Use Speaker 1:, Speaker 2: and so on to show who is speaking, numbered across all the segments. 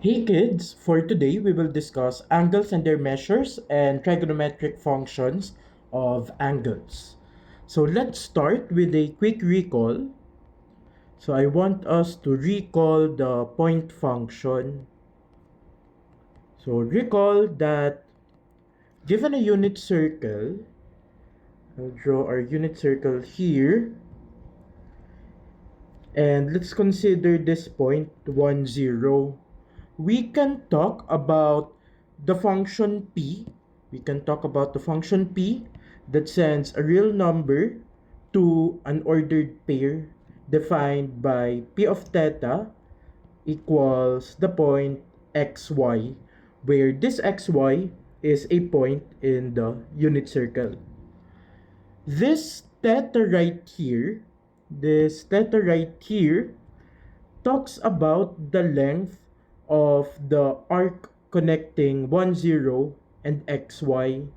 Speaker 1: Hey kids, for today we will discuss angles and their measures and trigonometric functions of angles. So let's start with a quick recall. So I want us to recall the point function. So recall that given a unit circle, I'll draw our unit circle here, and let's consider this point 1, 0. We can talk about the function p. We can talk about the function p that sends a real number to an ordered pair defined by p of theta equals the point xy, where this xy is a point in the unit circle. This theta right here, this theta right here talks about the length of the arc connecting 1, 0 and xy.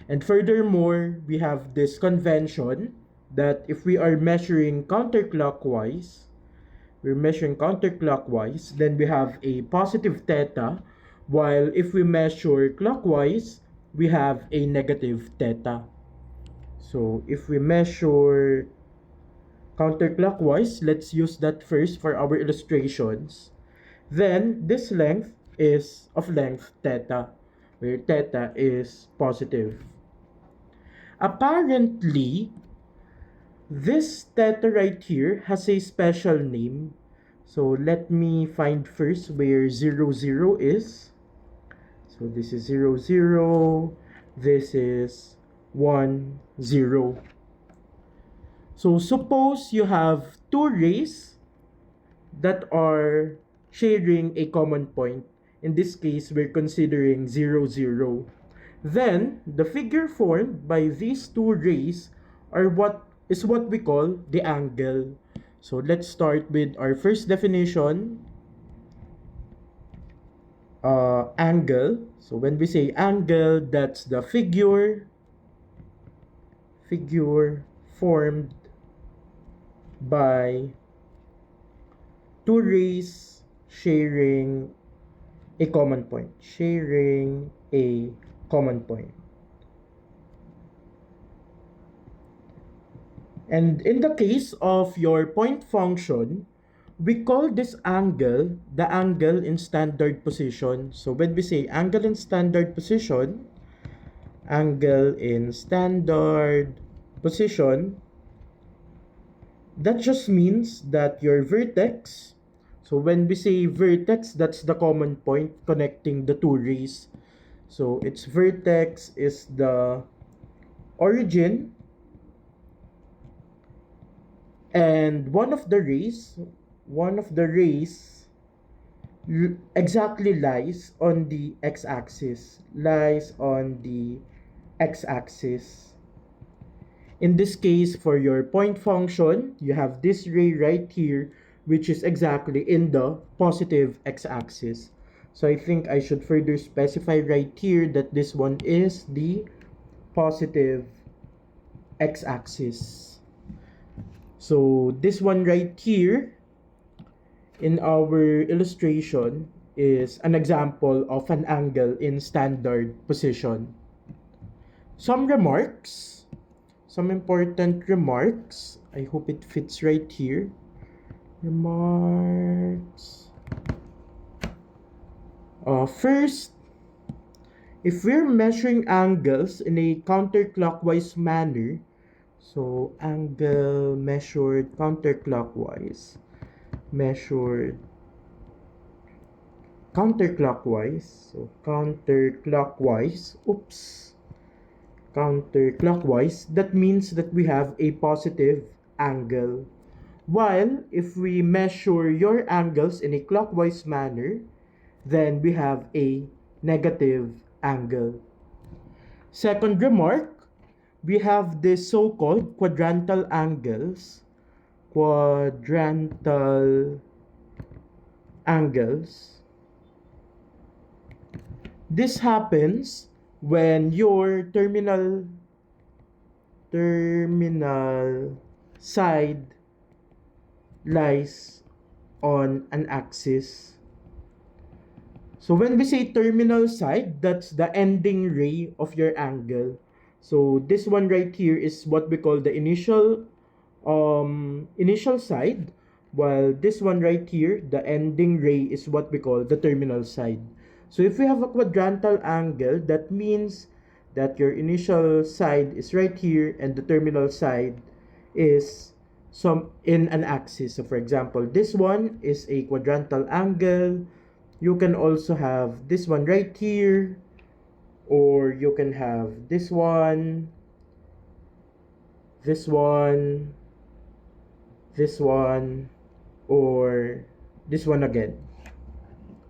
Speaker 1: And furthermore, we have this convention that if we are measuring counterclockwise, then we have a positive theta, while if we measure clockwise, we have a negative theta. So if we measure counterclockwise, let's use that first for our illustrations. Then this length is of length theta, where theta is positive. Apparently, this theta right here has a special name. So let me find first where 0, 0 is. So this is 0, 0. This is 1, 0. So suppose you have two rays that are sharing a common point. In this case, we're considering 0, 0. Then, the figure formed by these two rays are what we call the angle. So let's start with our first definition, angle. So when we say angle, that's the figure formed by two rays sharing a common point. And in the case of your point function, we call this angle the angle in standard position. So when we say angle in standard position, that just means that your vertex, so when we say vertex, that's the common point connecting the two rays. So its vertex is the origin, and one of the rays exactly lies on the x-axis, In this case, for your point function, you have this ray right here, which is exactly in the positive x-axis. So I think I should further specify right here that this one is the positive x-axis. So this one right here in our illustration is an example of an angle in standard position. Some important remarks. I hope it fits right here. Remarks. First, if we're measuring angles in a counterclockwise manner, so angle measured counterclockwise, counterclockwise, that means that we have a positive angle. While if we measure your angles in a clockwise manner, then we have a negative angle. Second remark, we have the so-called quadrantal angles. This happens when your terminal side lies on an axis. So when we say terminal side, that's the ending ray of your angle. So this one right here is what we call the initial side, while this one right here, the ending ray, is what we call the terminal side. So if we have a quadrantal angle, that means that your initial side is right here and the terminal side is some in an axis. So for example, this one is a quadrantal angle. You can also have this one right here, or you can have this one, this one, this one, or this one again.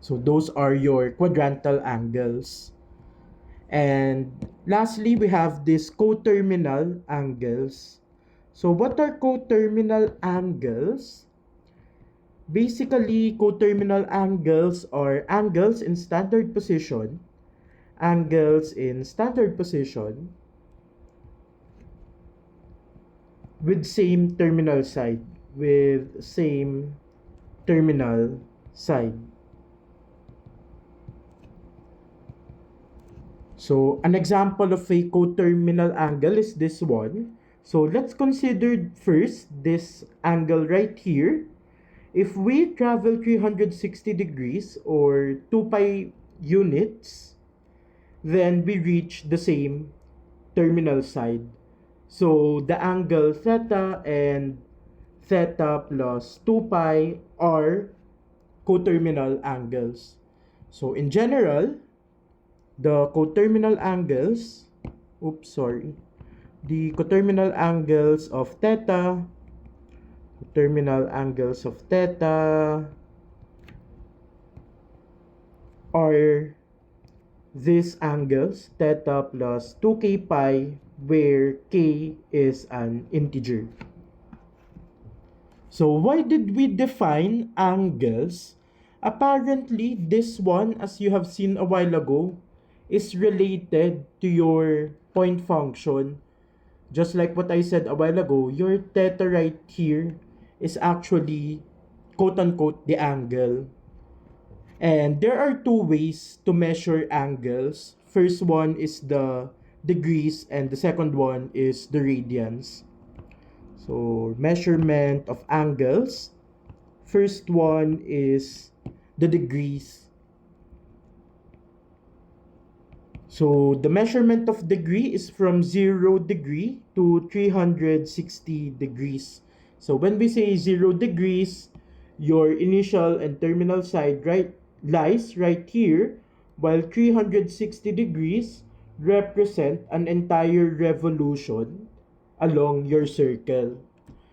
Speaker 1: So those are your quadrantal angles. And lastly, we have these coterminal angles. So what are coterminal angles? Basically, coterminal angles are angles in standard position, with same terminal side, So an example of a coterminal angle is this one. So let's consider first this angle right here. If we travel 360 degrees or 2 pi units, then we reach the same terminal side. So the angle theta and theta plus 2 pi are coterminal angles. So in general, the coterminal angles, the coterminal angles of theta, are these angles, theta plus 2k pi, where k is an integer. So why did we define angles? Apparently, this one, as you have seen a while ago, is related to your point function. Just like what I said a while ago, your theta right here is actually quote-unquote the angle. And there are two ways to measure angles. First one is the degrees and the second one is the radians. So measurement of angles. First one is the degrees. So the measurement of degree is from 0 degree to 360 degrees. So when we say 0 degrees, your initial and terminal side lies right here, while 360 degrees represent an entire revolution along your circle.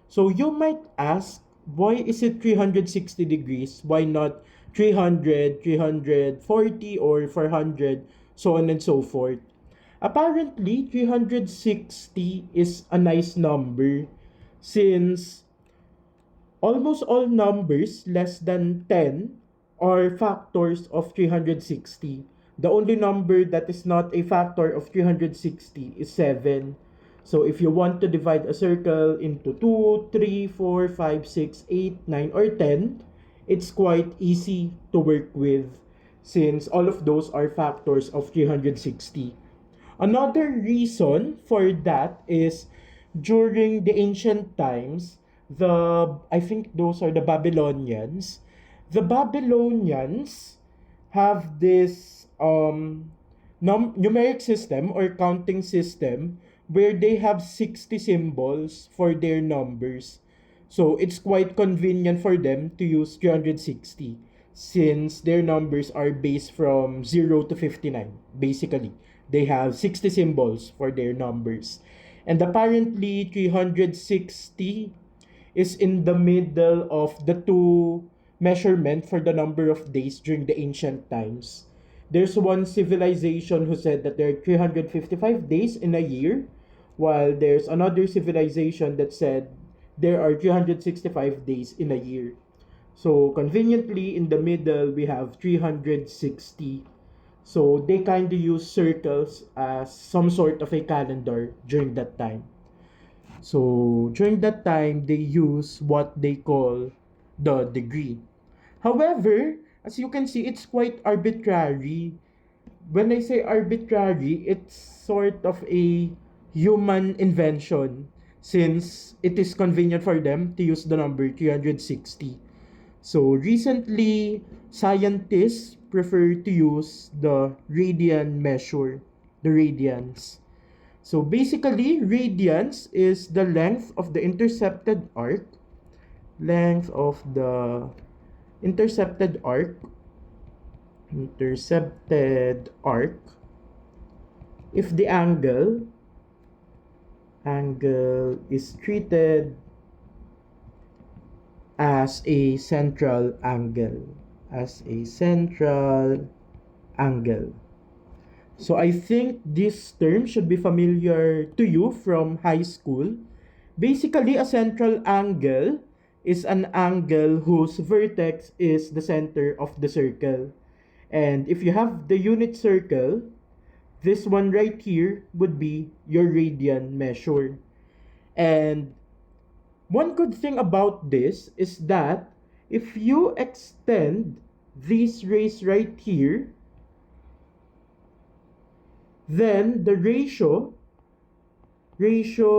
Speaker 1: So you might ask, why is it 360 degrees? Why not 300, 340, or 400, so on and so forth? Apparently, 360 is a nice number since almost all numbers less than 10 are factors of 360. The only number that is not a factor of 360 is 7. So if you want to divide a circle into 2, 3, 4, 5, 6, 8, 9, or 10, it's quite easy to work with since all of those are factors of 360. Another reason for that is during the ancient times, I think those are the Babylonians. The Babylonians have this numeric system or counting system where they have 60 symbols for their numbers. So it's quite convenient for them to use 360 since their numbers are based from 0 to 59. Basically, they have 60 symbols for their numbers. And apparently 360 is in the middle of the two measurement for the number of days during the ancient times. There's one civilization who said that there are 355 days in a year, while there's another civilization that said there are 365 days in a year. So conveniently in the middle we have 360. So they kind of use circles as some sort of a calendar during that time. So during that time they use what they call the degree. However, as you can see, it's quite arbitrary. When I say arbitrary, it's sort of a human invention since it is convenient for them to use the number 360. So recently, scientists prefer to use the radian measure, the radians. So basically, radians is the length of the intercepted arc, length of the intercepted arc, intercepted arc, if the angle is treated as a central angle, as a central angle. So I think this term should be familiar to you from high school. Basically, a central angle is an angle whose vertex is the center of the circle. And if you have the unit circle, this one right here would be your radian measure. And one good thing about this is that if you extend these rays right here, then the ratio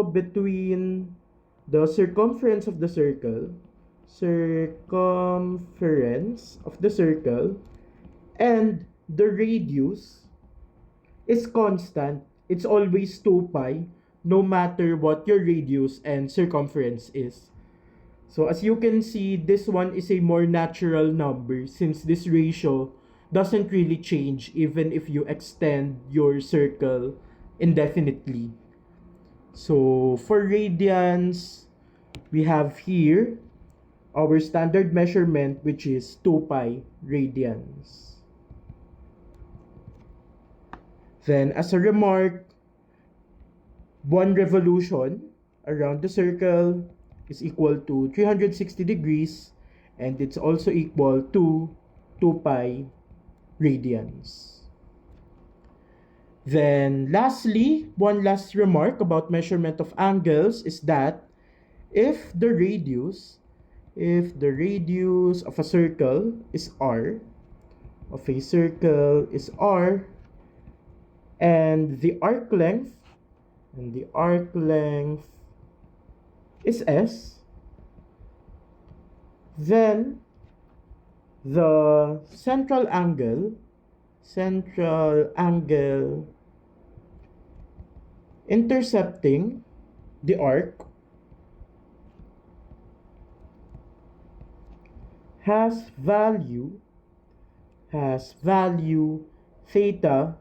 Speaker 1: between the circumference of the circle, and the radius is constant. It's always 2 pi, no matter what your radius and circumference is. So as you can see, this one is a more natural number since this ratio doesn't really change even if you extend your circle indefinitely. So for radians, we have here our standard measurement, which is 2 pi radians. Then as a remark, one revolution around the circle is equal to 360 degrees, and it's also equal to 2 pi radians. Then lastly, one last remark about measurement of angles is that if the radius of a circle is r, and the arc length is s, then the central angle intercepting the arc has value theta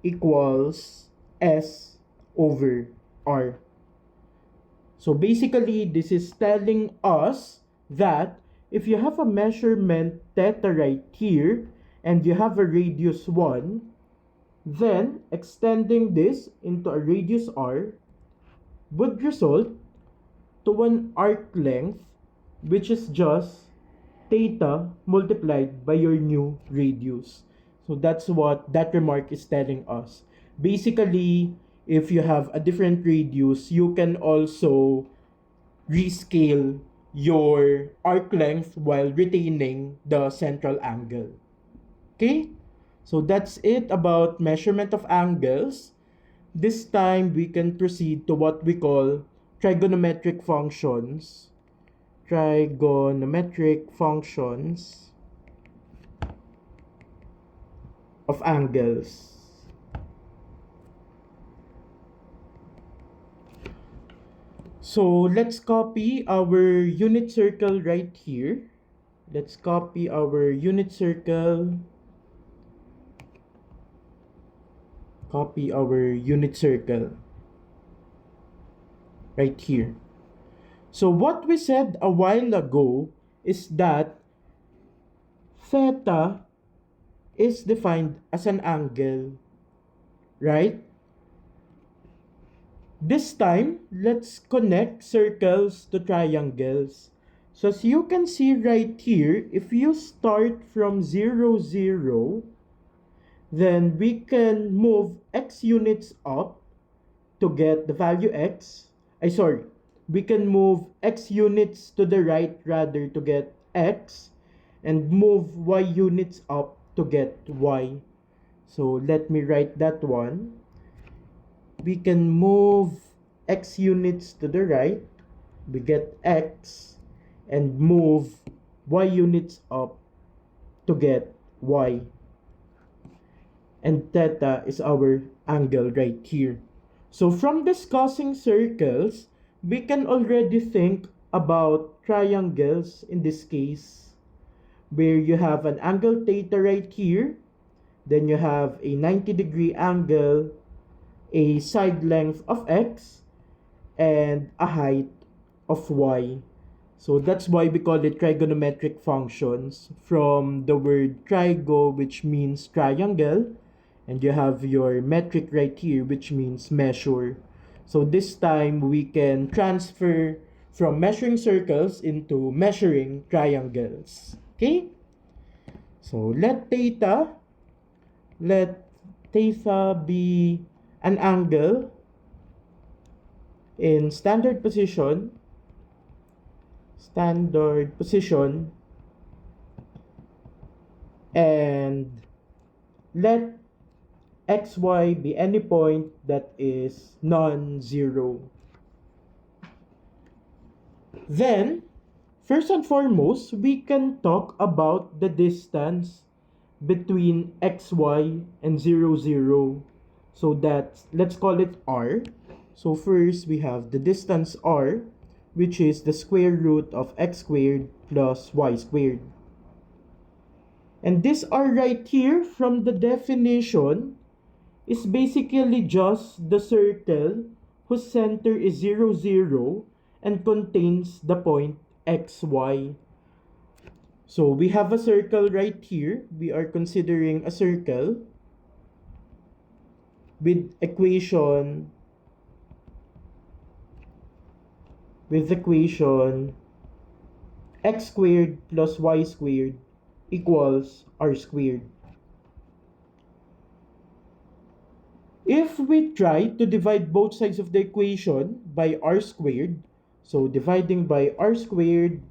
Speaker 1: equals s over r. So basically, this is telling us that if you have a measurement theta right here and you have a radius 1, then extending this into a radius r would result to an arc length which is just theta multiplied by your new radius. So that's what that remark is telling us. Basically, if you have a different radius, you can also rescale your arc length while retaining the central angle. Okay? So that's it about measurement of angles. This time, we can proceed to what we call trigonometric functions. Trigonometric functions of angles. So let's copy our unit circle right here. Let's copy our unit circle. Copy our unit circle right here. So what we said a while ago is that theta is defined as an angle, right? This time, let's connect circles to triangles. So as you can see right here, if you start from 0, 0, then we can move x units up to get the value x. We can move x units to the right rather to get x. and move y units up to get y. So let me write that one. We can move x units to the right, we get x, and move y units up to get y. And theta is our angle right here. So from discussing circles, we can already think about triangles in this case, where you have an angle theta right here, then you have a 90-degree angle, a side length of x, and a height of y. So that's why we call it trigonometric functions, from the word trigo, which means triangle, and you have your metric right here, which means measure. So this time we can transfer from measuring circles into measuring triangles. Okay? So let theta be an angle in standard position, and let xy be any point that is non-zero. Then, first and foremost, we can talk about the distance between xy and 0, 0. So that's, let's call it r. So first, we have the distance r, which is the square root of x squared plus y squared. And this r right here from the definition is basically just the circle whose center is 0, 0 and contains the point xy. So we have a circle right here. We are considering a circle with equation x squared plus y squared equals r squared. If we try to divide both sides of the equation by r squared, so dividing by r squared,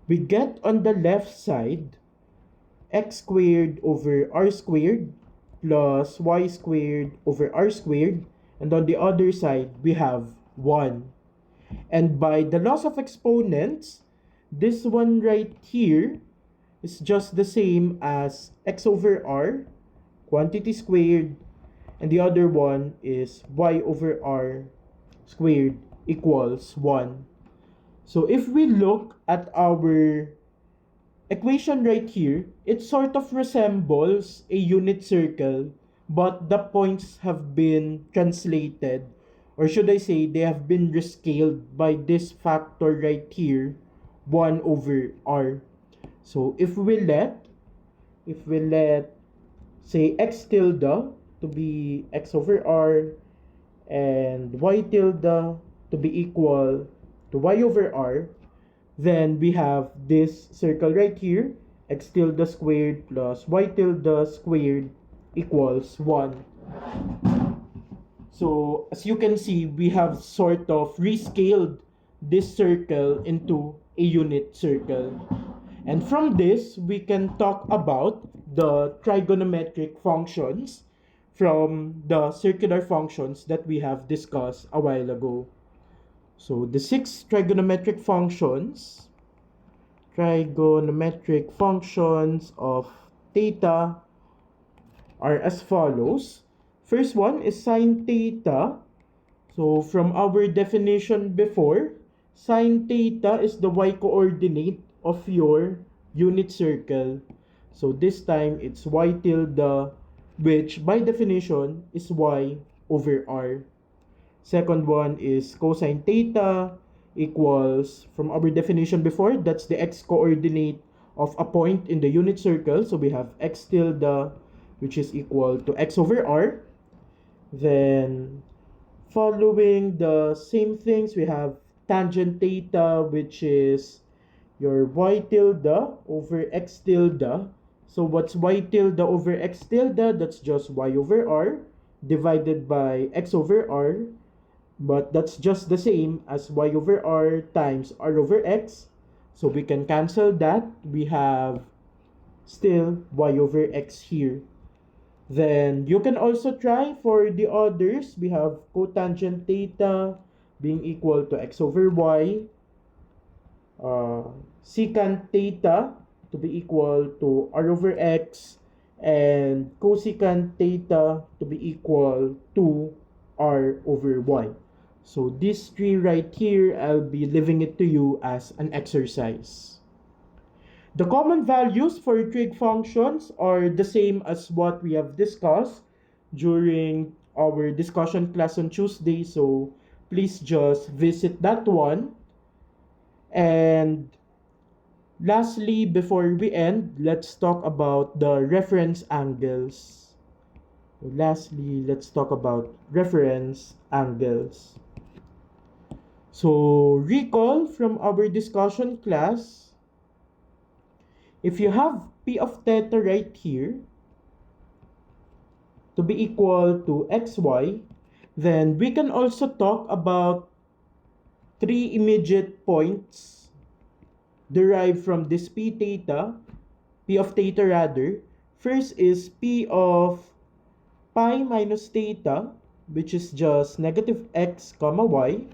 Speaker 1: we get on the left side x squared over r squared plus y squared over r squared, and on the other side we have 1. And by the laws of exponents, this one right here is just the same as x over r, quantity squared, and the other one is y over r squared equals 1. So if we look at our equation right here, it sort of resembles a unit circle, but the points have been translated, or should I say they have been rescaled by this factor right here, 1 over r. So if we let say x tilde to be x over r and y tilde to be equal to y over r, then we have this circle right here, x tilde squared plus y tilde squared equals 1. So as you can see, we have sort of rescaled this circle into a unit circle. And from this, we can talk about the trigonometric functions from the circular functions that we have discussed a while ago. So the 6 trigonometric functions of theta are as follows. First one is sine theta. So from our definition before, sine theta is the y-coordinate of your unit circle. So this time it's y tilde, which by definition is y over r. Second one is cosine theta equals, from our definition before, that's the x-coordinate of a point in the unit circle. So we have x tilde, which is equal to x over r. Then following the same things, we have tangent theta, which is your y tilde over x tilde. So what's y tilde over x tilde? That's just y over r divided by x over r. But that's just the same as y over r times r over x So we can cancel that. We have still y over x here. Then you can also try for the others. We have cotangent theta being equal to x over y. Secant theta to be equal to r over x, and cosecant theta to be equal to r over y. So these three right here, I'll be leaving it to you as an exercise. The common values for trig functions are the same as what we have discussed during our discussion class on Tuesday. So please just visit that one. And lastly, before we end, let's talk about the reference angles. Lastly, let's talk about reference angles. So recall from our discussion class, if you have P of theta right here to be equal to xy, then we can also talk about three immediate points derived from this P of theta rather. First is P of pi minus theta, which is just negative x comma y.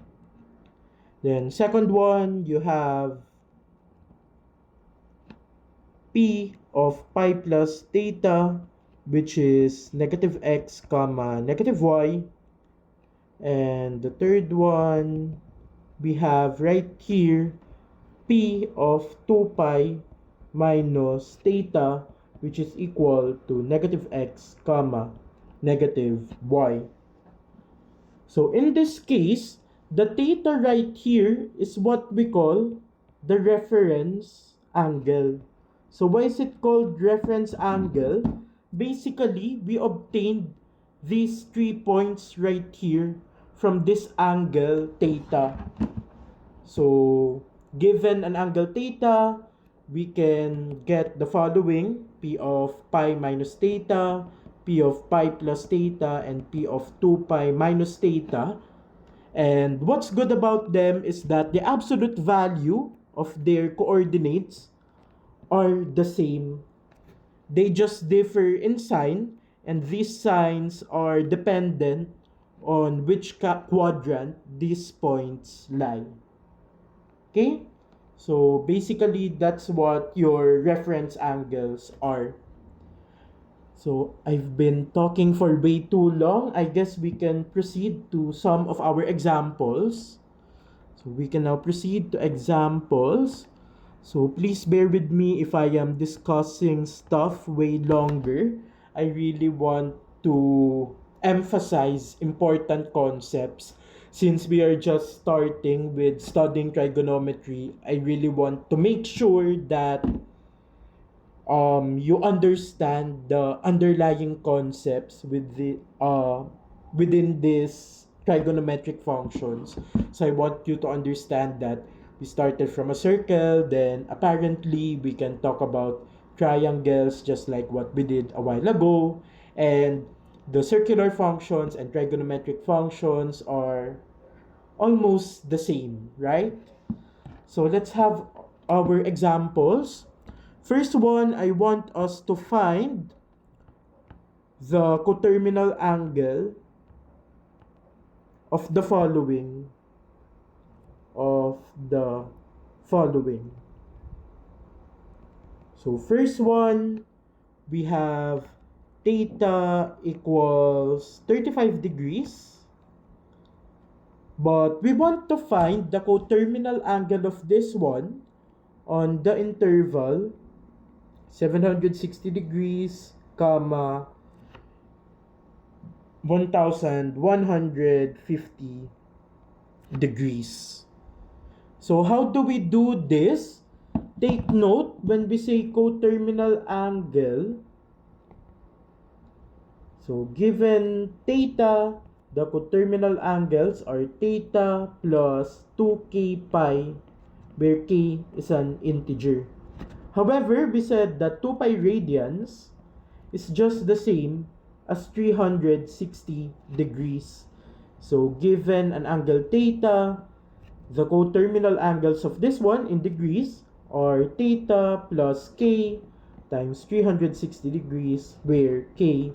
Speaker 1: Then second one, you have P of pi plus theta, which is negative x comma negative y. And the third one, we have right here P of 2 pi minus theta, which is equal to negative x comma negative y. So in this case, the theta right here is what we call the reference angle. So why is it called reference angle? Basically, we obtained these 3 points right here from this angle theta. So given an angle theta, we can get the following: P of pi minus theta, P of pi plus theta, and P of 2 pi minus theta. And what's good about them is that the absolute value of their coordinates are the same. They just differ in sign, and these signs are dependent on which quadrant these points lie. Okay? So basically, that's what your reference angles are. So I've been talking for way too long. I guess we can proceed to some of our examples. So we can now proceed to examples. So please bear with me if I am discussing stuff way longer. I really want to emphasize important concepts. Since we are just starting with studying trigonometry, I really want to make sure that you understand the underlying concepts within this trigonometric functions. So I want you to understand that we started from a circle, then apparently we can talk about triangles just like what we did a while ago, and the circular functions and trigonometric functions are almost the same, right? So let's have our examples. First one, I want us to find the coterminal angle of the following. So first one, we have theta equals 35 degrees. But we want to find the coterminal angle of this one on the interval 760 degrees, 1150 degrees. So how do we do this? Take note, when we say coterminal angle, so given theta, the coterminal angles are theta plus 2k pi, where k is an integer. However, we said that 2 pi radians is just the same as 360 degrees. So given an angle theta, the coterminal angles of this one in degrees or theta plus k times 360 degrees, where k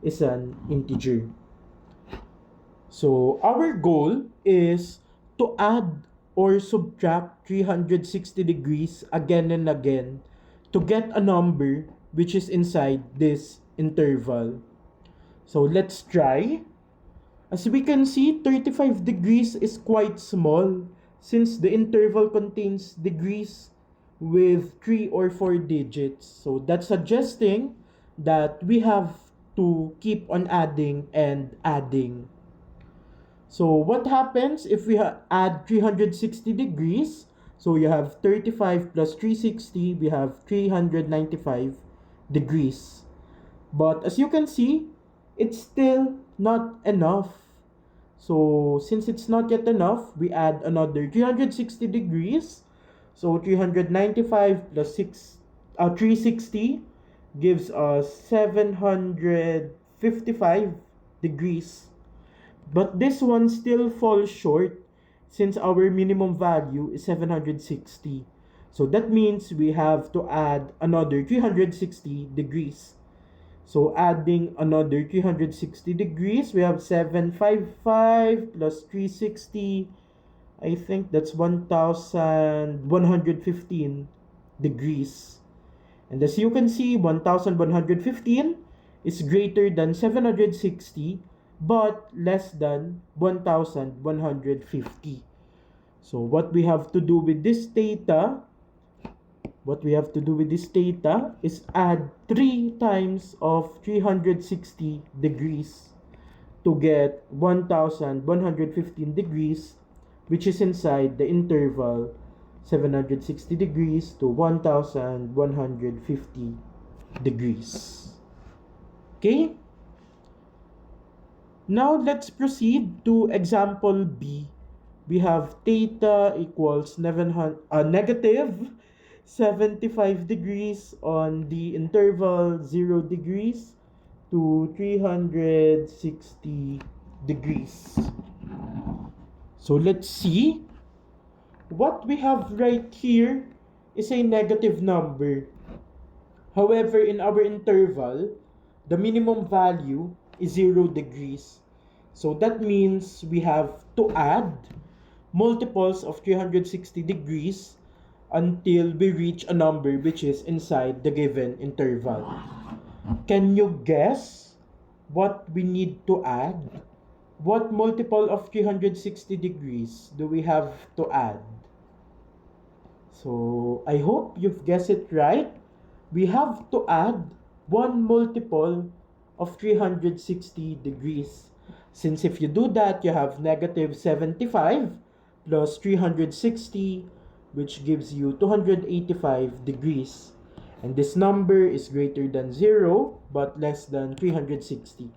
Speaker 1: is an integer. So our goal is to add or subtract 360 degrees again and again to get a number which is inside this interval. So let's try. As we can see, 35 degrees is quite small since the interval contains degrees with 3 or 4 digits. So that's suggesting that we have to keep on adding and adding. So what happens if we add 360 degrees? So you have 35 plus 360, we have 395 degrees. But as you can see, it's still not enough. So since it's not yet enough, we add another 360 degrees. So 395 plus 360 gives us 755 degrees. But this one still falls short since our minimum value is 760. So that means we have to add another 360 degrees. So adding another 360 degrees, we have 755 plus 360. I think that's 1115 degrees. And as you can see, 1115 is greater than 760 but less than 1150. So what we have to do with this theta is add 3 times of 360 degrees to get 1115 degrees, which is inside the interval 760 degrees to 1150 degrees. Okay? Now let's proceed to example B. We have theta equals negative 75 degrees on the interval 0 degrees to 360 degrees. So let's see. What we have right here is a negative number. However, in our interval, the minimum value is 0 degrees. So that means we have to add multiples of 360 degrees until we reach a number which is inside the given interval. Can you guess what we need to add? What multiple of 360 degrees do we have to add? So I hope you've guessed it right. We have to add one multiple of 360 degrees. Since if you do that, you have negative 75 plus 360, which gives you 285 degrees. And this number is greater than 0 but less than 360.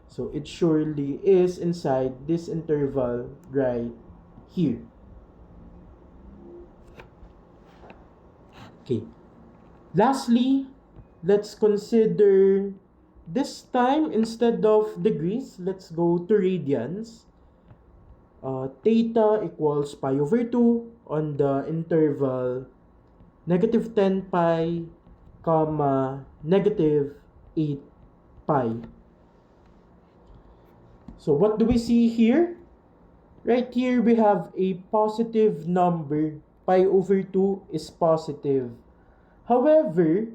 Speaker 1: So it surely is inside this interval right here. Okay. Lastly, let's consider this time instead of degrees, let's go to radians. Theta equals pi over 2 on the interval negative 10 pi, comma, negative 8 pi. So what do we see here? Right here we have a positive number. Pi over 2 is positive. However,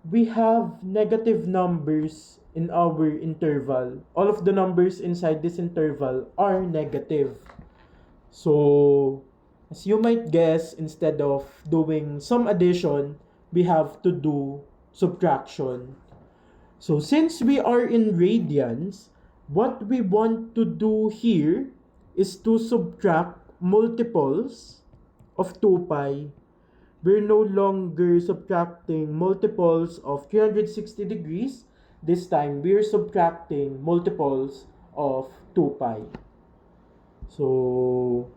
Speaker 1: we have negative numbers in our interval. All of the numbers inside this interval are negative. So, as you might guess, instead of doing some addition, we have to do subtraction. So, since we are in radians, what we want to do here is to subtract multiples of 2 pi. We're no longer subtracting multiples of 360 degrees. This time, we're subtracting multiples of 2 pi. So,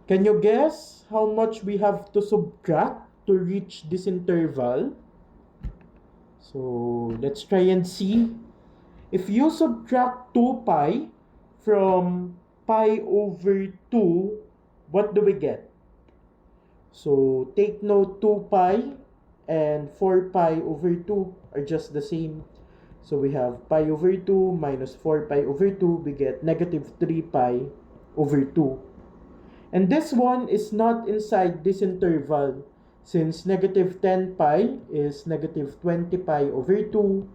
Speaker 1: can you guess how much we have to subtract to reach this interval? So, let's try and see. If you subtract 2 pi from pi over 2, what do we get? So take note, 2 pi and 4 pi over 2 are just the same. So we have pi over 2 minus 4 pi over 2, we get negative 3 pi over 2. And this one is not inside this interval, since negative 10 pi is negative 20 pi over 2,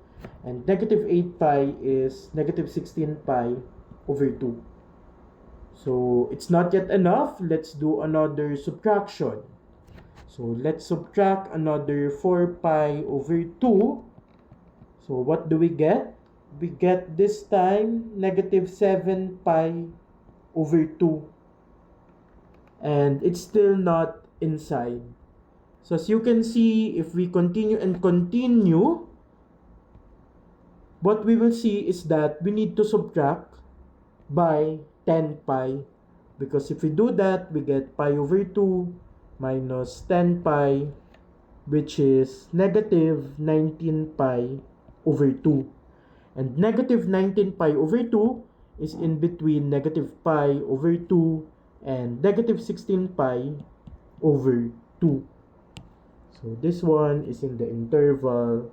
Speaker 1: and negative 8 pi is negative 16 pi over 2. So it's not yet enough. Let's do another subtraction. So let's subtract another 4 pi over 2. So what do we get? We get this time negative 7 pi over 2. And it's still not inside. So as you can see, if we continue and continue, what we will see is that we need to subtract by 10 pi. Because if we do that, we get pi over 2 minus 10 pi, which is negative 19 pi over 2. And negative 19 pi over 2 is in between negative pi over 2 and negative 16 pi over 2. So this one is in the interval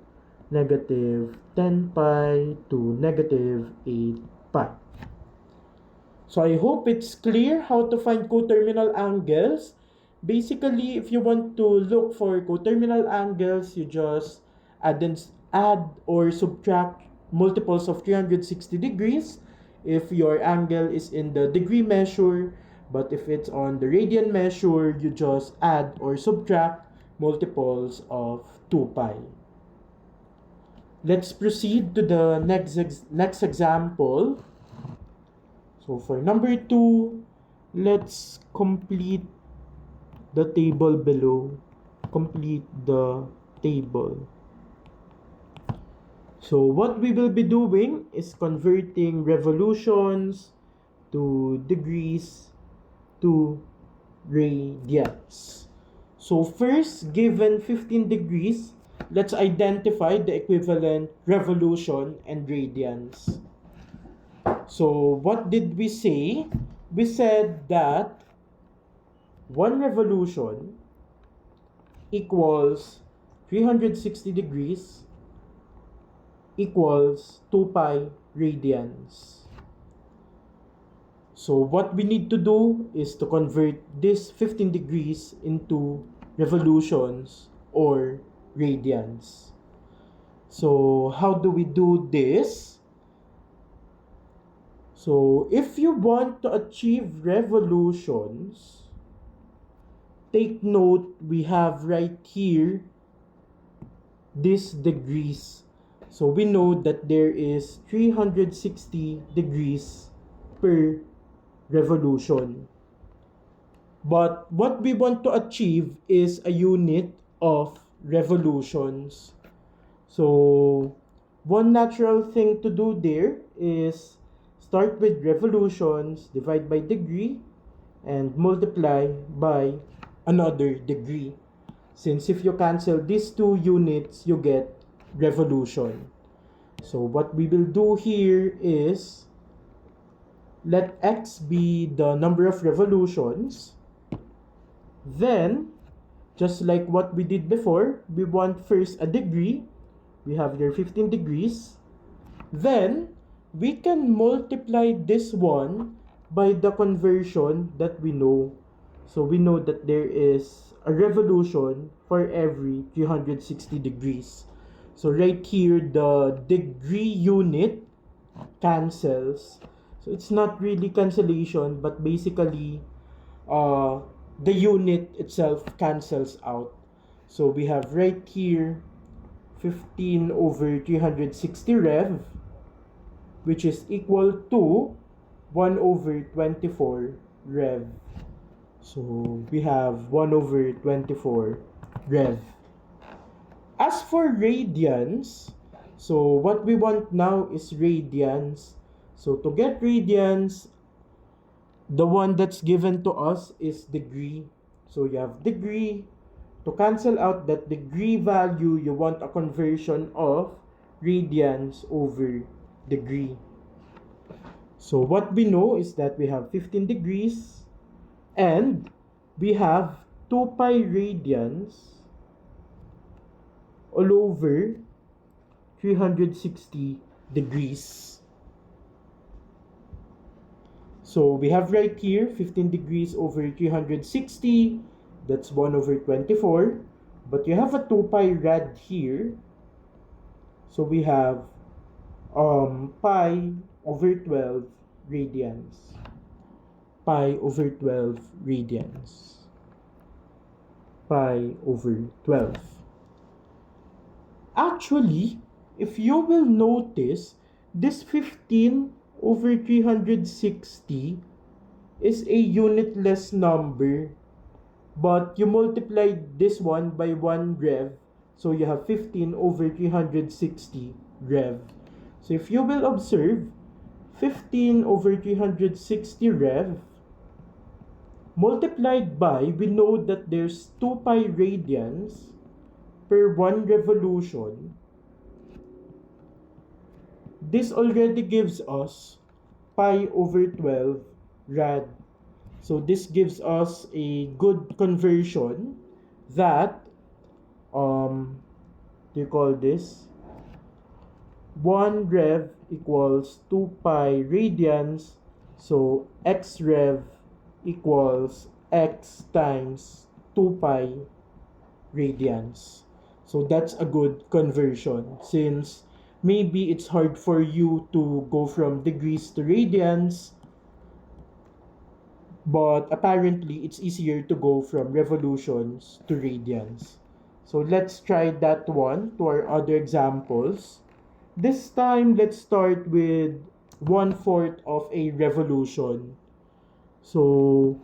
Speaker 1: negative 10 pi to negative 8 pi. So I hope it's clear how to find coterminal angles. Basically, if you want to look for coterminal angles, you just add or subtract multiples of 360 degrees if your angle is in the degree measure. But if it's on the radian measure, you just add or subtract multiples of 2 pi. Let's proceed to the next example. So for number 2, let's complete the table below. Complete the table. So what we will be doing is converting revolutions to degrees to radians. So first, given 15 degrees, let's identify the equivalent revolution and radians. So what did we say? We said that 1 revolution equals 360 degrees equals 2 pi radians. So what we need to do is to convert this 15 degrees into revolutions or radians. So how do we do this? So if you want to achieve revolutions, take note, we have right here this degrees. So we know that there is 360 degrees per revolution. But what we want to achieve is a unit of revolutions. So one natural thing to do there is start with revolutions, divide by degree, and multiply by another degree. Since if you cancel these two units, you get revolution. So what we will do here is let x be the number of revolutions. Then, just like what we did before, we want first a degree. We have here 15 degrees. Then, we can multiply this one by the conversion that we know. So we know that there is a revolution for every 360 degrees. So right here, the degree unit cancels. So it's not really cancellation, but basically the unit itself cancels out. So we have right here 15 over 360 rev, which is equal to 1 over 24 rev. So we have 1 over 24 rev. As for radians, so what we want now is radians. So to get radians, the one that's given to us is degree. So you have degree. To cancel out that degree value, you want a conversion of radians over degree. So what we know is that we have 15 degrees and we have 2 pi radians all over 360 degrees. So we have right here 15 degrees over 360, that's 1 over 24. But you have a 2 pi rad here. So we have pi over 12 radians. Pi over 12 radians. Pi over 12. Actually, if you will notice, this 15 over 360 is a unitless number, but you multiply this one by 1 rev, so you have 15 over 360 rev. So if you will observe, 15 over 360 rev multiplied by, we know that there's 2 pi radians per 1 revolution. This already gives us pi over 12 rad. So this gives us a good conversion that you call this 1 rev equals 2 pi radians. So x rev equals x times 2 pi radians. So that's a good conversion, since maybe it's hard for you to go from degrees to radians, but apparently it's easier to go from revolutions to radians. So let's try that one to our other examples. This time, let's start with 1/4 of a revolution. So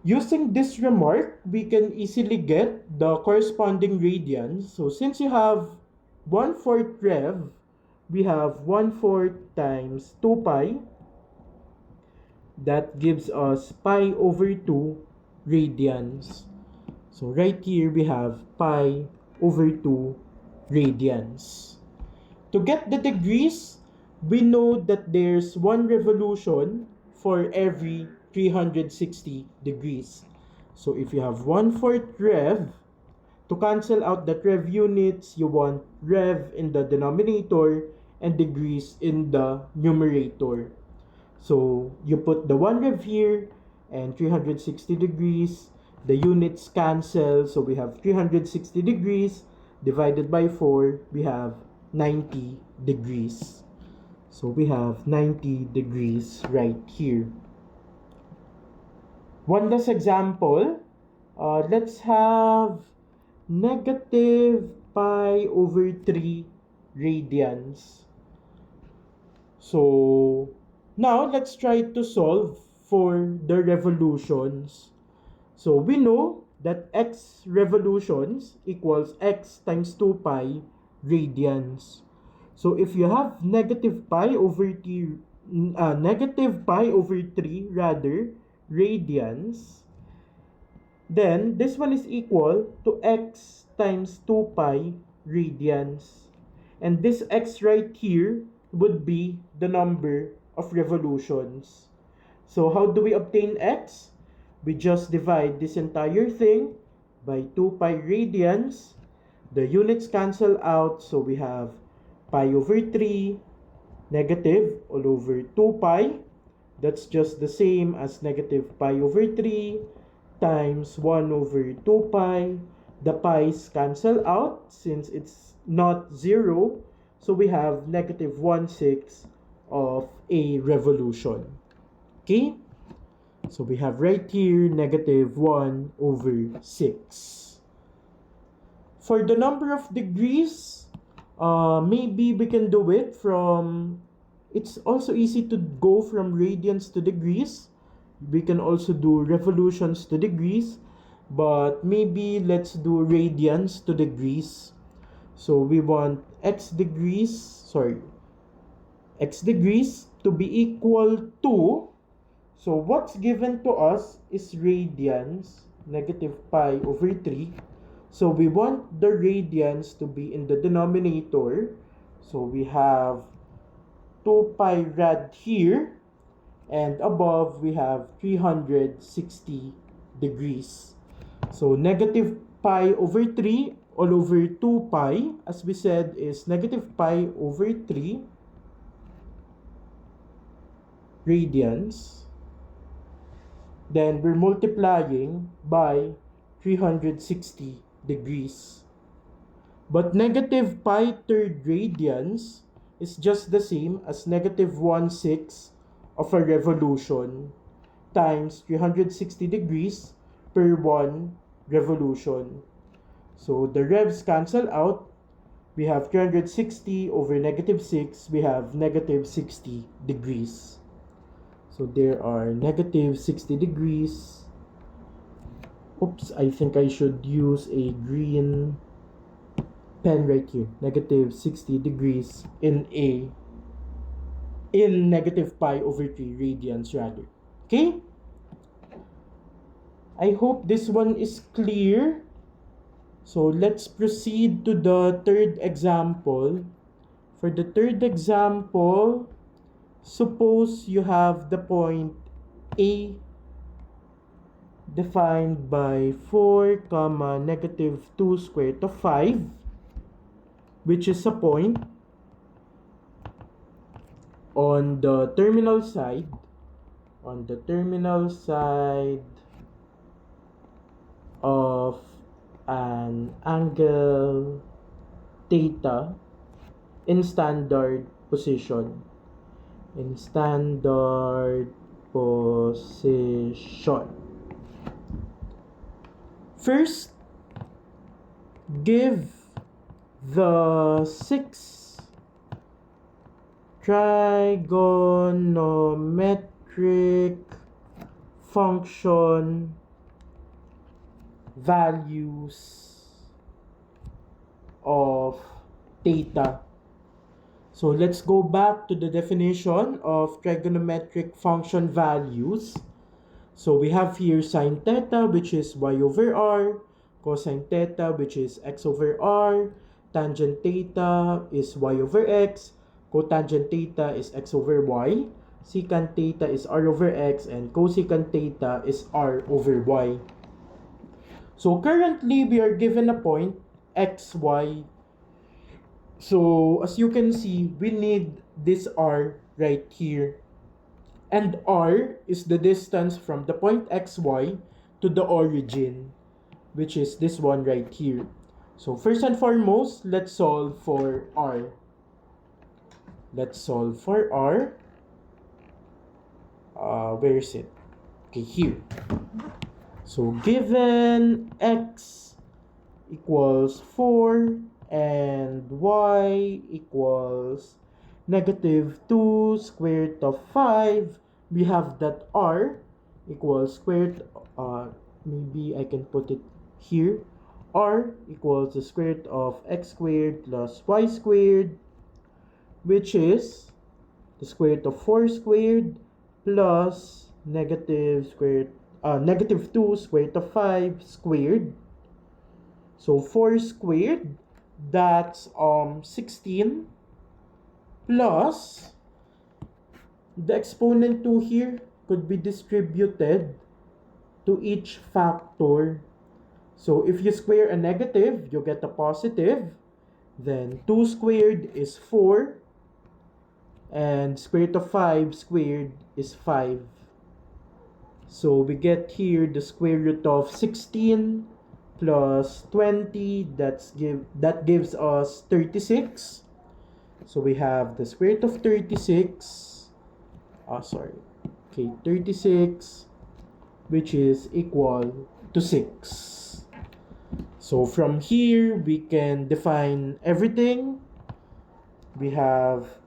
Speaker 1: using this remark, we can easily get the corresponding radians. So since you have 1/4 rev, we have 1/4 times 2 pi. That gives us pi over 2 radians. So right here we have pi over 2 radians. To get the degrees, we know that there's 1 revolution for every 360 degrees. So if you have 1/4 rev, to cancel out the rev units, you want rev in the denominator and degrees in the numerator. So you put the 1 rev here and 360 degrees. The units cancel, so we have 360 degrees divided by 4, we have 90 degrees. So we have 90 degrees right here. One last example. Let's have negative pi over 3 radians. So now let's try to solve for the revolutions. So we know that x revolutions equals x times 2 pi radians. So if you have negative pi over 3 rather radians, then this one is equal to x times 2 pi radians. And this x right here would be the number of revolutions. So how do we obtain x? We just divide this entire thing by 2 pi radians. The units cancel out, so we have pi over 3 negative all over 2 pi. That's just the same as negative pi over 3 times 1 over 2 pi. The pi's cancel out since it's not 0. So we have negative 1/6 of a revolution. Okay? So we have right here negative 1 over 6. For the number of degrees, maybe we can do it from, it's also easy to go from radians to degrees. We can also do revolutions to degrees, but maybe let's do radians to degrees. So we want x degrees to be equal to, so what's given to us is radians, negative pi over 3. So we want the radians to be in the denominator. So we have 2 pi rad here, and above we have 360 degrees. So negative pi over 3 all over 2 pi, as we said, is negative pi over 3 radians. Then we're multiplying by 360 degrees. But negative pi third radians is just the same as negative 1/6 of a revolution times 360 degrees per 1 revolution. So the revs cancel out. We have 360 over negative 6. We have negative 60 degrees. So there are negative 60 degrees. Oops, I think I should use a green pen right here. Negative 60 degrees in negative pi over 3 radians rather. Okay? I hope this one is clear. So let's proceed to the third example. For the third example, suppose you have the point A defined by 4 comma negative 2 square root of 5, which is a point on the terminal side of an angle theta in standard position. First, give the 6 trigonometric function values of theta. So let's go back to the definition of trigonometric function values. So we have here sine theta, which is y over r, cosine theta, which is x over r, tangent theta is y over x, cotangent theta is x over y, secant theta is r over x, and cosecant theta is r over y. So currently we are given a point x, y. So as you can see, we need this r right here. And r is the distance from the point xy to the origin, which is this one right here. So first and foremost, let's solve for r. Where is it? Okay, here. So given x equals 4 and y equals negative 2 square root of 5, we have that r equals square root, maybe I can put it here, r equals the square root of x squared plus y squared, which is the square root of 4 squared plus negative 2 square root of 5 squared. So 4 squared, that's 16, plus the exponent 2 here could be distributed to each factor. So if you square a negative, you get a positive. Then 2 squared is 4, and square root of 5 squared is 5. So we get here the square root of 16 plus 20, that gives us 36. So we have the square root of 36, 36, which is equal to 6. So from here, we can define everything. We have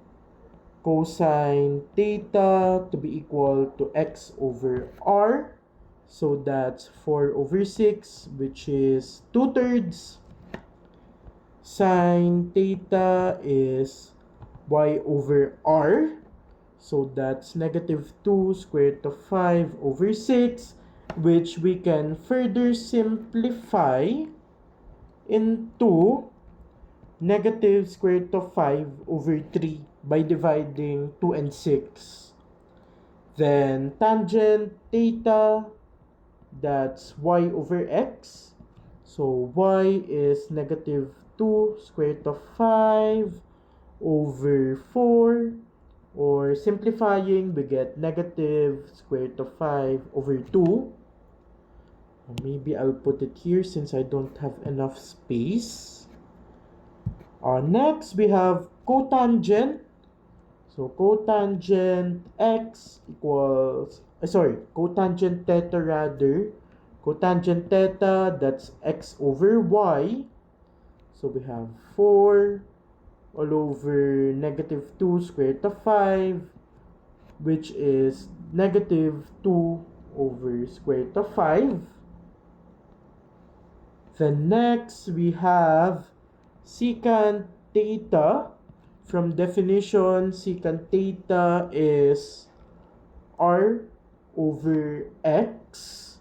Speaker 1: cosine theta to be equal to x over r. So that's 4 over 6, which is 2/3. Sine theta is y over r. So that's negative 2 square root of 5 over 6, which we can further simplify into negative square root of 5 over 3 by dividing 2 and 6. Then tangent theta, that's y over x. So y is negative 2 square root of 5 over 4, or simplifying, we get negative square root of 5 over 2. Maybe I'll put it here since I don't have enough space. Next, we have cotangent. So cotangent x equals, cotangent theta rather. Cotangent theta, that's x over y. So we have 4 all over negative 2 square root of 5, which is negative 2 over square root of 5. Then next, we have secant theta. From definition, secant theta is r over x.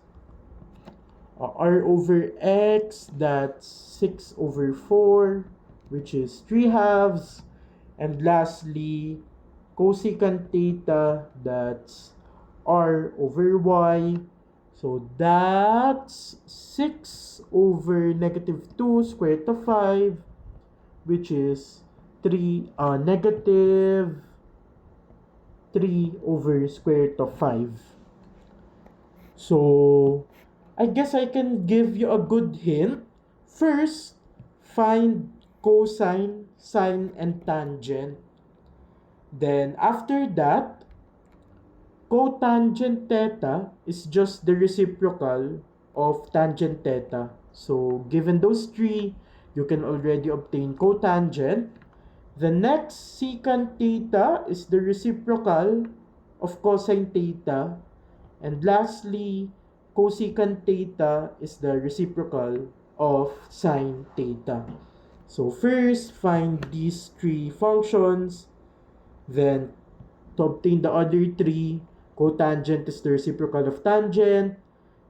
Speaker 1: R over x, that's 6 over 4, which is 3 halves. And lastly, cosecant theta, that's r over y. So that's 6 over negative 2 square root of 5, which is negative 3 over square root of 5. So I guess I can give you a good hint. First, find cosine, sine, and tangent. Then after that, cotangent theta is just the reciprocal of tangent theta. So given those three, you can already obtain cotangent. The next, secant theta is the reciprocal of cosine theta. And lastly, cosecant theta is the reciprocal of sine theta. So first, find these three functions. Then, to obtain the other three, cotangent is the reciprocal of tangent,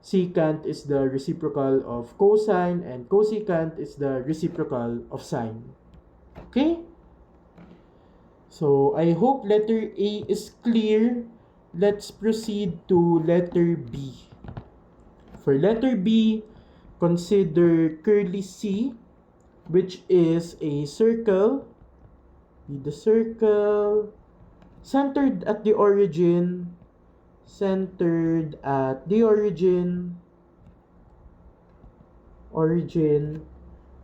Speaker 1: secant is the reciprocal of cosine, and cosecant is the reciprocal of sine. Okay? So, I hope letter A is clear. Let's proceed to letter B. For letter B, consider curly C, which is a circle. Be the circle centered at the origin,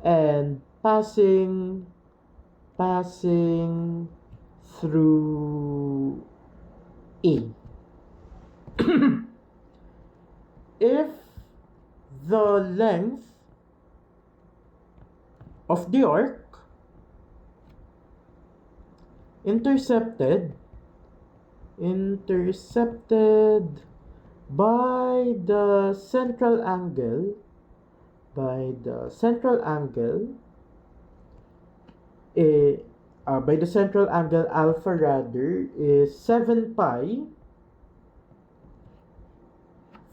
Speaker 1: and passing through A. If the length of the arc intercepted by the central angle alpha rather is 7 pi,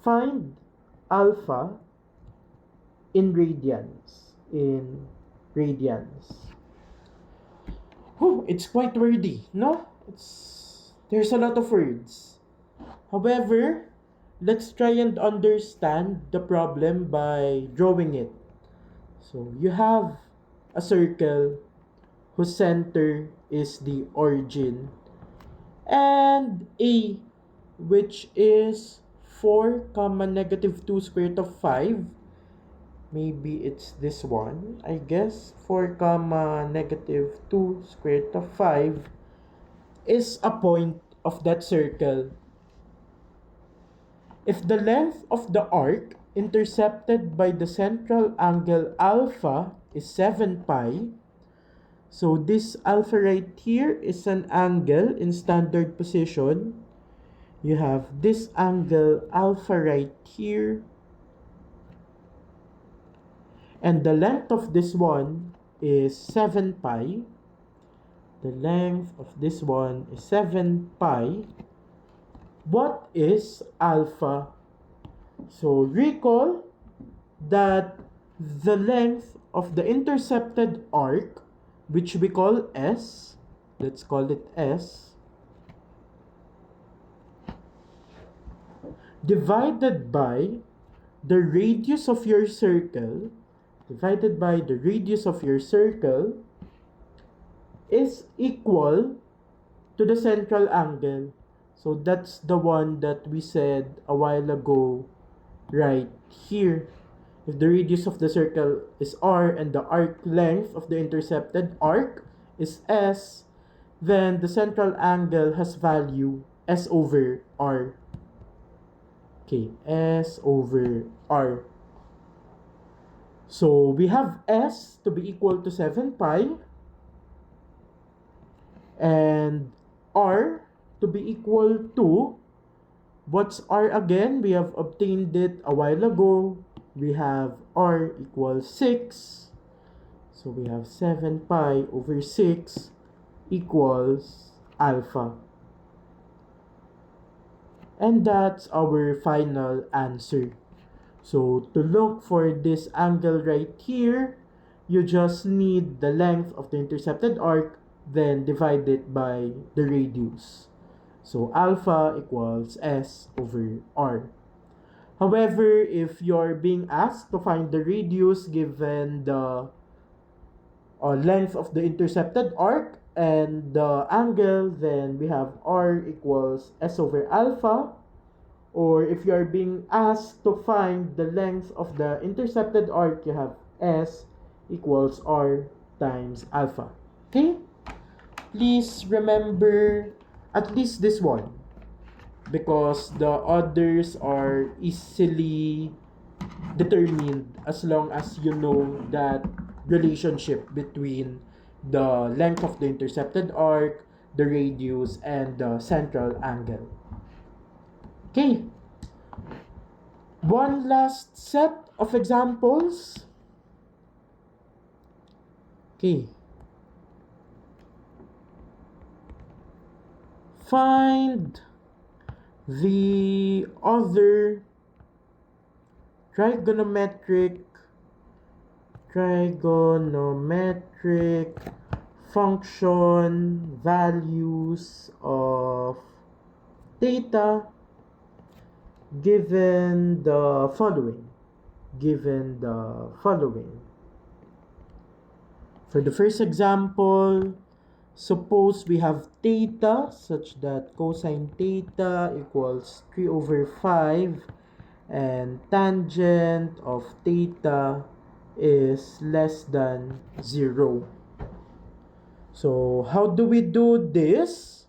Speaker 1: find alpha in radians. Oh, it's quite wordy, no? There's a lot of words. However, let's try and understand the problem by drawing it. So, you have a circle whose center is the origin, and A, which is 4 comma negative 2 square root of 5. Maybe it's this one, I guess. 4 comma negative 2 square root of 5 is a point of that circle. If the length of the arc intercepted by the central angle alpha is 7 pi, so this alpha right here is an angle in standard position. You have this angle alpha right here, and the length of this one is 7 pi. The length of this one is 7 pi. What is alpha? So recall that the length of the intercepted arc, which we call S, let's call it S, divided by the radius of your circle divided by the radius of your circle is equal to the central angle. So that's the one that we said a while ago right here. If the radius of the circle is r and the arc length of the intercepted arc is s, then the central angle has value s over r. Okay, s over r. So we have s to be equal to 7 pi and r to be equal to, what's r again? We have obtained it a while ago. We have r equals 6. So we have 7 pi over 6 equals alpha. And that's our final answer. So to look for this angle right here, you just need the length of the intercepted arc, then divide it by the radius. So alpha equals s over r. However, if you're being asked to find the radius given the length of the intercepted arc and the angle, then we have r equals s over alpha. Or if you are being asked to find the length of the intercepted arc, you have s equals r times alpha. Okay? Please remember at least this one, because the others are easily determined as long as you know that relationship between the length of the intercepted arc, the radius, and the central angle. Okay. One last set of examples. Okay. Find the other trigonometric function values of theta given the following. For the first example, suppose we have theta such that cosine theta equals 3 over 5 and tangent of theta is less than 0. So how do we do this?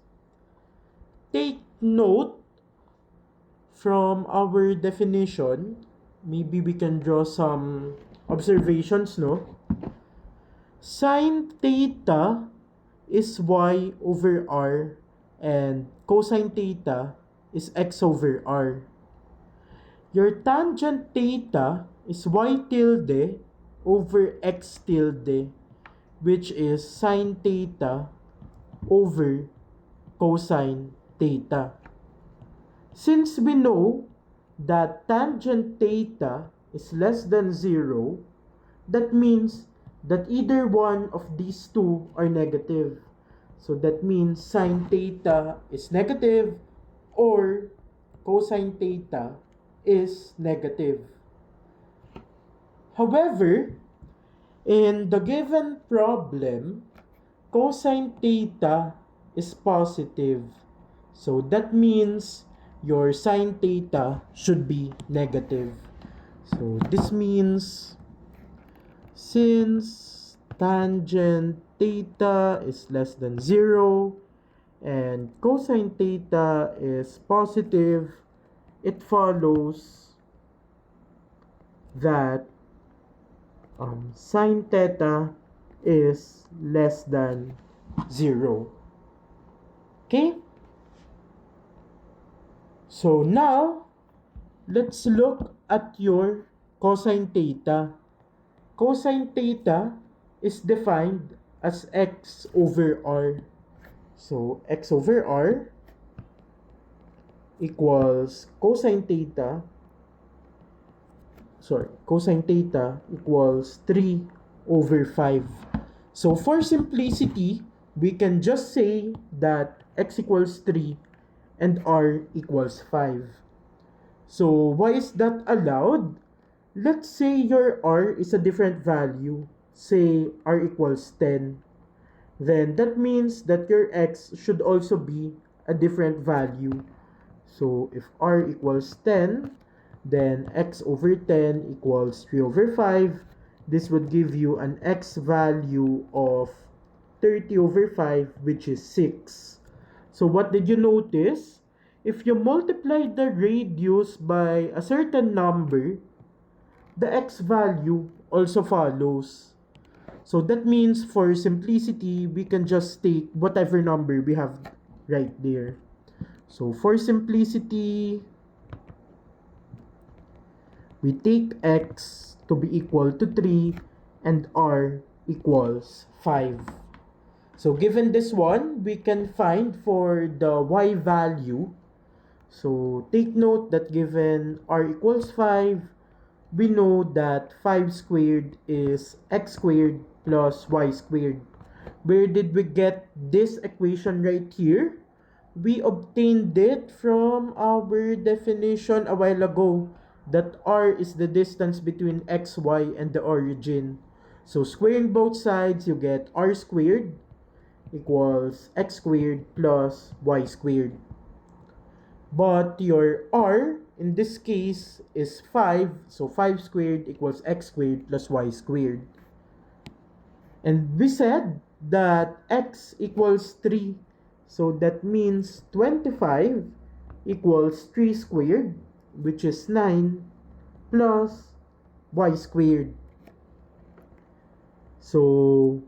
Speaker 1: Take note from our definition. Maybe we can draw some observations, no? Sine theta is y over r and cosine theta is x over r. Your tangent theta is y tilde over x tilde, which is sine theta over cosine theta. Since we know that tangent theta is less than 0, that means that either one of these two are negative. So that means sine theta is negative or cosine theta is negative. However, in the given problem, cosine theta is positive. So that means your sine theta should be negative. So this means since tangent theta is less than 0 and cosine theta is positive, it follows that sine theta is less than 0. Okay? So now, let's look at your cosine theta. Cosine theta is defined as x over r. So x over r equals cosine theta equals 3 over 5. So for simplicity, we can just say that x equals 3 and r equals 5. So why is that allowed? Let's say your r is a different value. Say r equals 10. Then that means that your x should also be a different value. So if r equals 10, then x over 10 equals 3 over 5. This would give you an x value of 30 over 5, which is 6. So what did you notice? If you multiply the radius by a certain number, the x value also follows. So that means for simplicity, we can just take whatever number we have right there. So for simplicity, we take x to be equal to 3 and r equals 5. So given this one, we can find for the y value. So take note that given r equals 5, we know that 5 squared is x squared plus y squared. Where did we get this equation right here? We obtained it from our definition a while ago that r is the distance between x, y, and the origin. So squaring both sides, you get r squared equals x squared plus y squared. But your r in this case is 5, so 5 squared equals x squared plus y squared. And we said that x equals 3, so that means 25 equals 3 squared, which is 9, plus y squared. So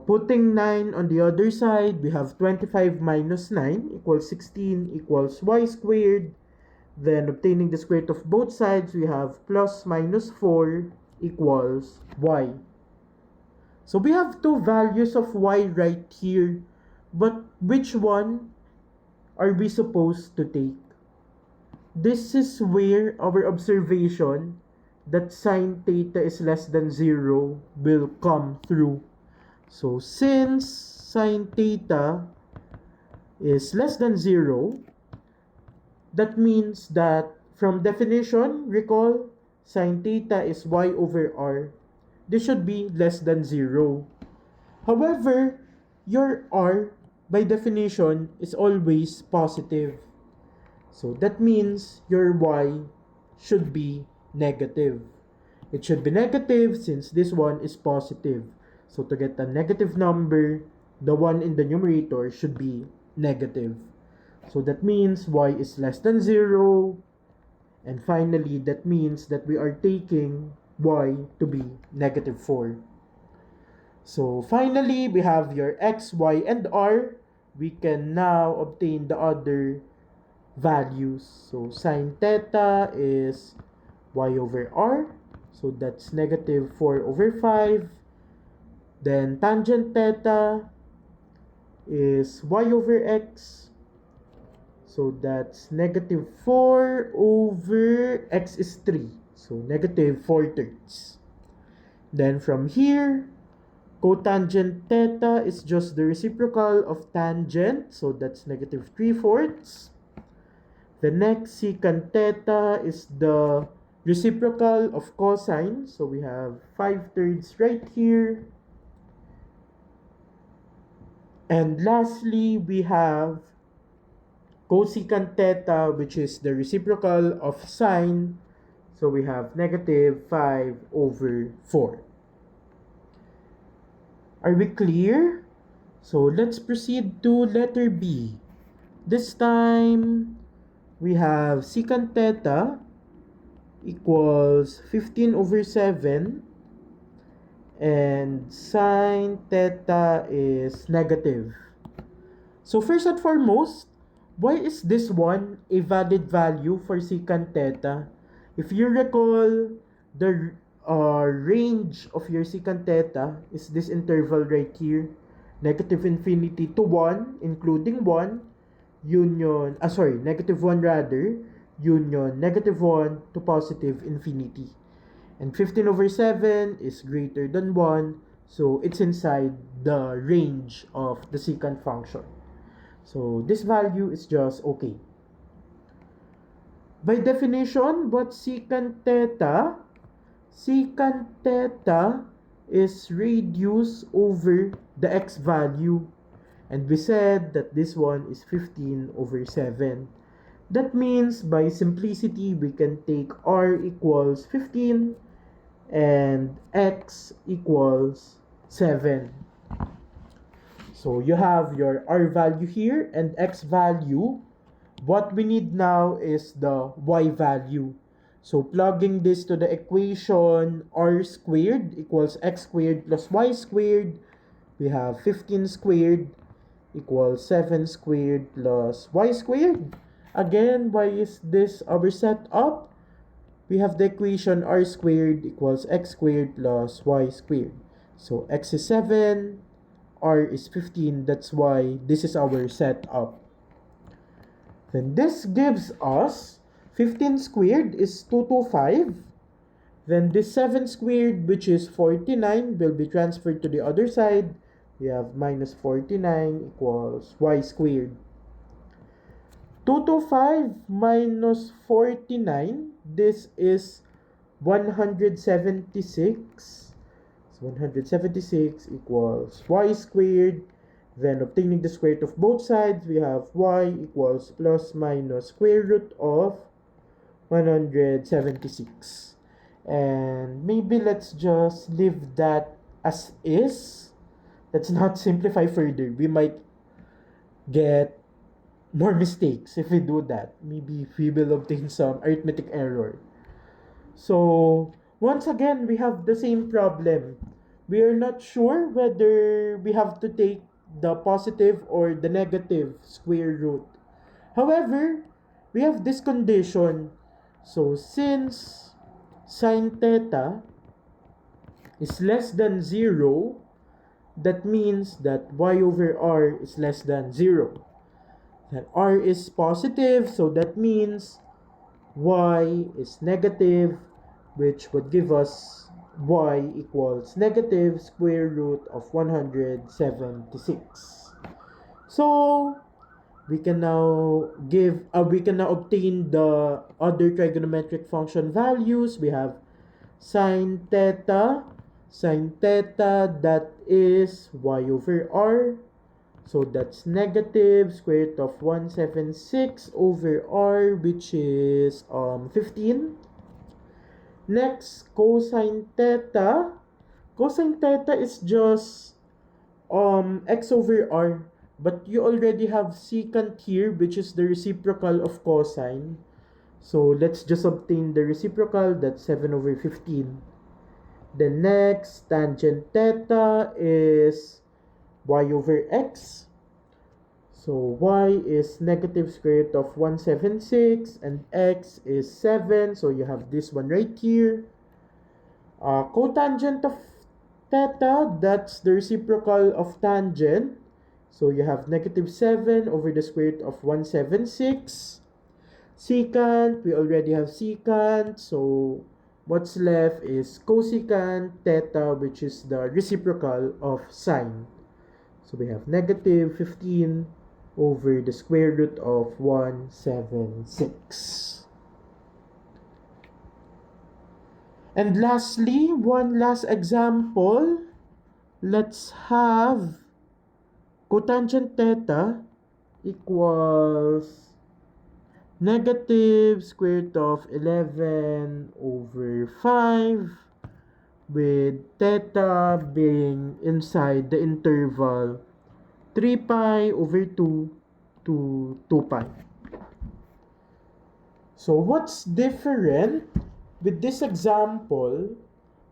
Speaker 1: putting 9 on the other side, we have 25 minus 9 equals 16 equals y squared. Then obtaining the square root of both sides, we have plus minus 4 equals y. So we have two values of y right here. But which one are we supposed to take? This is where our observation that sine theta is less than 0 will come through. So since sine theta is less than 0, that means that from definition, recall, sine theta is y over r. This should be less than 0. However, your r, by definition, is always positive. So that means your y should be negative. It should be negative since this one is positive. So to get a negative number, the one in the numerator should be negative. So that means y is less than 0. And finally, that means that we are taking y to be negative 4. So finally, we have your x, y, and r. We can now obtain the other values. So sine theta is y over r. So that's negative 4 over 5. Then tangent theta is y over x. So that's negative 4 over x is 3. So negative 4/3. Then from here, cotangent theta is just the reciprocal of tangent. So that's negative 3/4. The next secant theta is the reciprocal of cosine. So we have 5/3 right here. And lastly, we have cosecant theta, which is the reciprocal of sine. So we have negative 5 over 4. Are we clear? So let's proceed to letter B. This time, we have secant theta equals 15 over 7. And sine theta is negative. So first and foremost, why is this one a valid value for secant theta? If you recall, the range of your secant theta is this interval right here, negative infinity to 1, including 1, union, negative 1 rather, union negative 1 to positive infinity. And 15 over 7 is greater than 1, so it's inside the range of the secant function. So this value is just okay. By definition, what's secant theta? Secant theta is radius over the x value. And we said that this one is 15 over 7. That means by simplicity, we can take r equals 15 and x equals 7. So you have your r value here and x value. What we need now is the y value. So plugging this to the equation, r squared equals x squared plus y squared. We have 15 squared equals 7 squared plus y squared. Again, why is this our setup? We have the equation r squared equals x squared plus y squared. So x is 7, r is 15. That's why this is our setup. Then this gives us 15 squared is 225. Then this 7 squared, which is 49, will be transferred to the other side. We have minus 49 equals y squared. 225 minus 49, this is 176. So 176 equals y squared. Then obtaining the square root of both sides, we have y equals plus minus square root of 176. And maybe let's just leave that as is. Let's not simplify further. We might get more mistakes if we do that. Maybe we will obtain some arithmetic error. So, once again, we have the same problem. We are not sure whether we have to take the positive or the negative square root. However, we have this condition. So, since sine theta is less than 0, that means that y over r is less than 0. Then r is positive, so that means y is negative, which would give us y equals negative square root of 176. So we can now obtain the other trigonometric function values. We have sine theta that is y over r. So that's negative square root of 176 over r, which is 15. Next, cosine theta. Cosine theta is just x over r. But you already have secant here, which is the reciprocal of cosine. So let's just obtain the reciprocal. That's 7 over 15. The next, tangent theta is y over x. So y is negative square root of 176 and x is 7. So you have this one right here. Cotangent of theta, that's the reciprocal of tangent. So you have negative 7 over the square root of 176. Secant, we already have secant. So what's left is cosecant theta, which is the reciprocal of sine. So we have negative 15 over the square root of 176. And lastly, one last example. Let's have cotangent theta equals negative square root of 11 over 5 with theta being inside the interval 3 pi over 2 to 2 pi. So what's different with this example?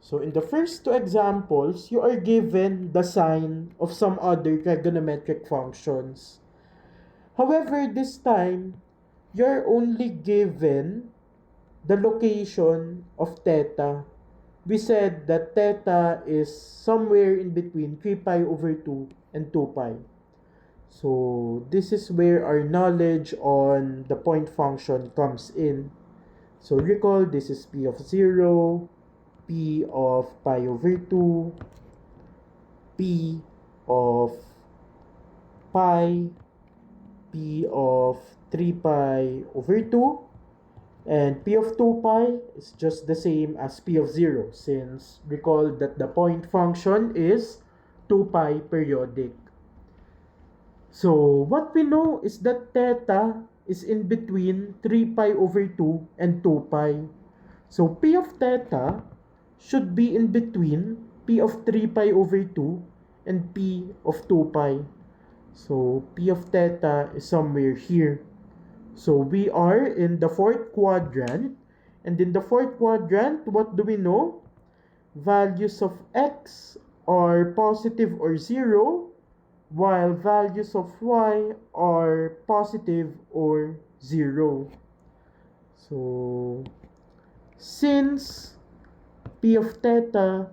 Speaker 1: So in the first two examples, you are given the sign of some other trigonometric functions. However, this time, you're only given the location of theta. We said that theta is somewhere in between 3 pi over 2 and 2 pi. So this is where our knowledge on the point function comes in. So recall, this is p of 0, p of pi over 2, p of pi, p of 3 pi over 2. And P of 2 pi is just the same as P of 0, since recall that the point function is 2 pi periodic. So what we know is that theta is in between 3 pi over 2 and 2 pi. So P of theta should be in between P of 3 pi over 2 and P of 2 pi. So P of theta is somewhere here. So we are in the fourth quadrant. And in the fourth quadrant, what do we know? Values of x are positive or 0, while values of y are positive or 0. So since P of theta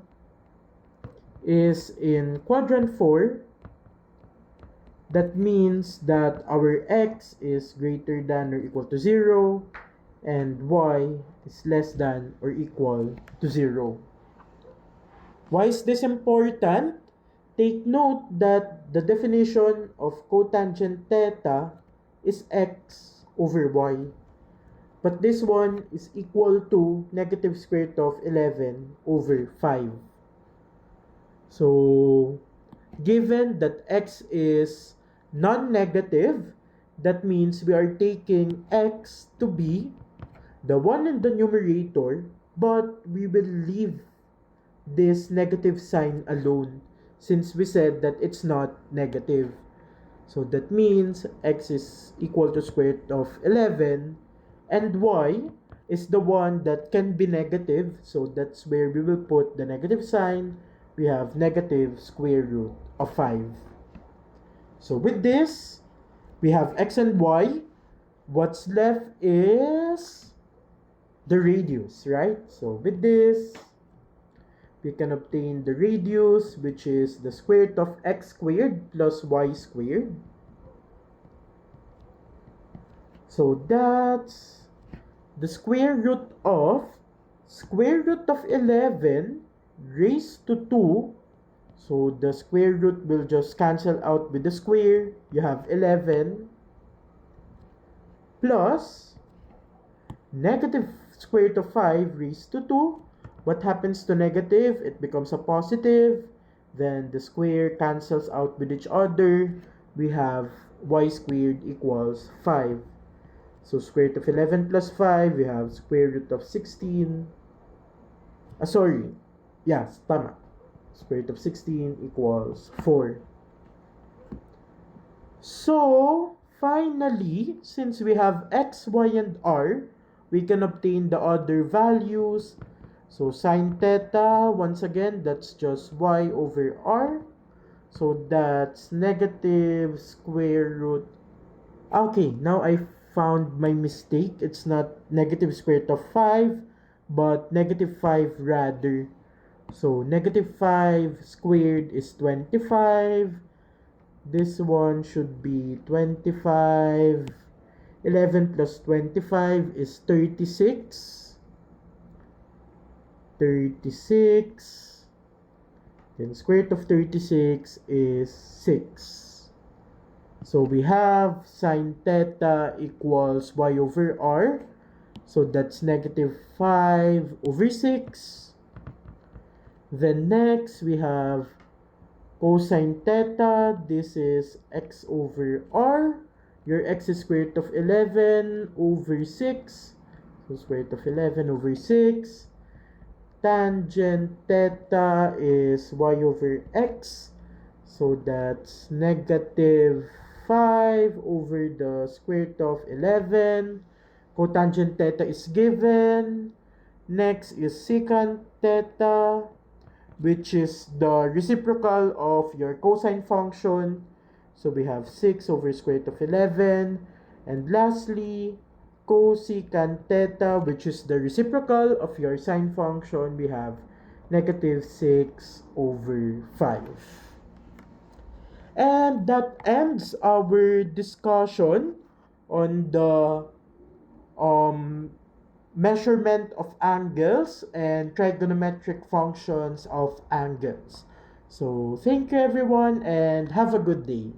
Speaker 1: is in quadrant 4, that means that our x is greater than or equal to 0 and y is less than or equal to 0. Why is this important? Take note that the definition of cotangent theta is x over y. But this one is equal to negative square root of 11 over 5. So, given that x is non-negative, that means we are taking x to be the one in the numerator, but we will leave this negative sign alone since we said that it's not negative. So that means x is equal to square root of 11 and y is the one that can be negative. So that's where we will put the negative sign. We have negative square root of 5. So with this, we have x and y. What's left is the radius, right? So with this, we can obtain the radius, which is the square root of x squared plus y squared. So that's the square root of 11 raised to 2. So the square root will just cancel out with the square. You have 11 plus negative square root of 5 raised to 2. What happens to negative? It becomes a positive. Then the square cancels out with each other. We have y squared equals 5. So square root of 11 plus 5, we have square root of 16. Yes, tama. Square root of 16 equals 4. So, finally, since we have x, y, and r, we can obtain the other values. So, sine theta, once again, that's just y over r. So, that's negative square root. Okay, now I found my mistake. It's not negative square root of 5, but negative 5 rather. So, negative 5 squared is 25. This one should be 25. 11 plus 25 is 36. 36. Then square root of 36 is 6. So we have sine theta equals y over r. So that's negative 5 over 6. Then next we have cosine theta. This is x over r. Your x is square root of 11 over 6. So square root of 11 over 6. Tangent theta is y over x. So that's negative 5 over the square root of 11. Cotangent theta is given. Next is secant theta, which is the reciprocal of your cosine function. So we have 6 over square root of 11. And lastly, cosecant theta, which is the reciprocal of your sine function. We have negative 6 over 5. And that ends our discussion on the measurement of angles and trigonometric functions of angles. So thank you everyone and have a good day.